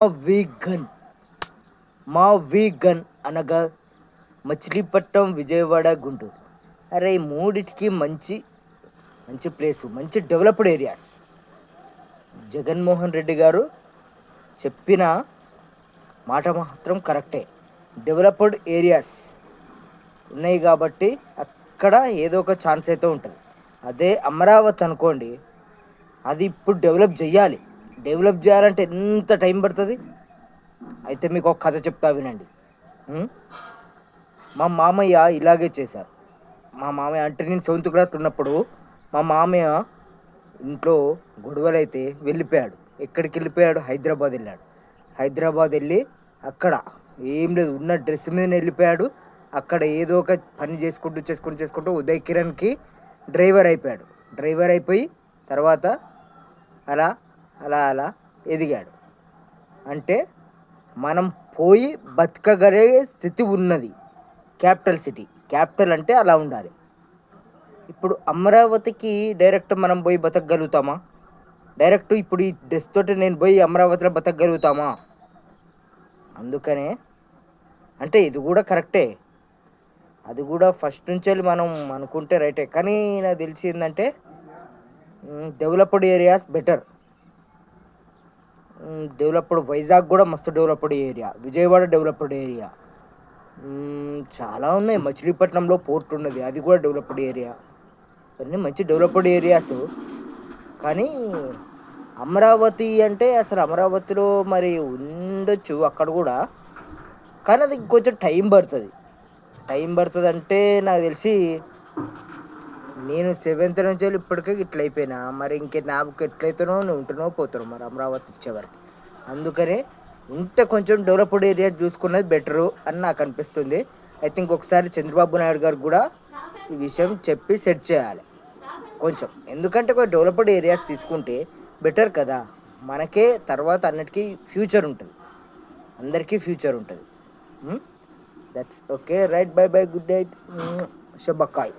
Vegan మా vegan అనగా మచిలీపట్నం, విజయవాడ, గుంటూరు. అరే ఈ మూడిటికి మంచి మంచి ప్లేసు, మంచి డెవలప్డ్ ఏరియాస్. జగన్మోహన్ రెడ్డి గారు చెప్పిన మాట మాత్రం కరెక్టే. డెవలప్డ్ ఏరియాస్ ఉన్నాయి కాబట్టి అక్కడ ఏదో ఒక ఛాన్స్ అయితే ఉంటుంది. అదే అమరావతి అనుకోండి, అది ఇప్పుడు డెవలప్ చేయాలి. డెవలప్ చేయాలంటే ఎంత టైం పడుతుంది? అయితే మీకు ఒక కథ చెప్తా వినండి. మా మామయ్య ఇలాగే చేశారు. మా మామయ్య అంటే నేను 7th క్లాస్లో ఉన్నప్పుడు మా మామయ్య ఇంట్లో గొడవలైతే వెళ్ళిపోయాడు. ఎక్కడికి వెళ్ళిపోయాడు? హైదరాబాద్ వెళ్ళాడు. హైదరాబాద్ వెళ్ళి అక్కడ ఏం లేదు, ఉన్న డ్రెస్ మీద వెళ్ళిపోయాడు. అక్కడ ఏదో ఒక పని చేసుకుంటూ ఉదయ్ కిరణ్కి డ్రైవర్ అయిపోయాడు. డ్రైవర్ అయిపోయి తర్వాత అలా అలా అలా ఎదిగాడు. అంటే మనం పోయి బతకగలే స్థితి ఉన్నది. క్యాపిటల్ సిటీ, క్యాపిటల్ అంటే అలా ఉండాలి. ఇప్పుడు అమరావతికి డైరెక్ట్ మనం పోయి బతకగలుగుతామా? డైరెక్ట్ ఇప్పుడు ఈ డ్రెస్ తోటి నేను పోయి అమరావతిలో బతకగలుగుతామా? అందుకనే అంటే ఇది కూడా కరెక్టే, అది కూడా ఫస్ట్ నుంచి మనం అనుకుంటే రైటే. కానీ నాకు తెలిసిందంటే developed areas better. Developed Vizag కూడా మస్తు developed area, Vijayawada developed area, చాలా ఉన్నాయి. మచిలీపట్నంలో పోర్ట్ ఉన్నది, అది కూడా డెవలప్డ్ ఏరియా. అన్నీ మంచి డెవలప్డ్ ఏరియాస్. కానీ అమరావతి అంటే అసలు అమరావతిలో మరి ఉండొచ్చు అక్కడ కూడా, కానీ అది కొంచెం టైం పడుతుంది. అంటే నాకు తెలిసి నేను 7th నుంచి ఇప్పటికే ఇట్లా అయిపోయినా. మరి నాకు ఎట్లయితేనో నేను ఉంటునో పోతాను మరి అమరావతి వచ్చేవరకు. అందుకనే ఉంటే కొంచెం డెవలప్డ్ ఏరియా చూసుకున్నది బెటరు అని నాకు అనిపిస్తుంది. ఐ థింక్ ఒకసారి చంద్రబాబు నాయుడు గారు కూడా ఈ విషయం చెప్పి సెట్ చేయాలి కొంచెం. ఎందుకంటే కొంచెం డెవలప్డ్ ఏరియాస్ తీసుకుంటే బెటర్ కదా, మనకే తర్వాత అన్నిటికీ ఫ్యూచర్ ఉంటుంది, అందరికీ ఫ్యూచర్ ఉంటుంది. That's okay, right, bye bye, good night, శుభకాయ్.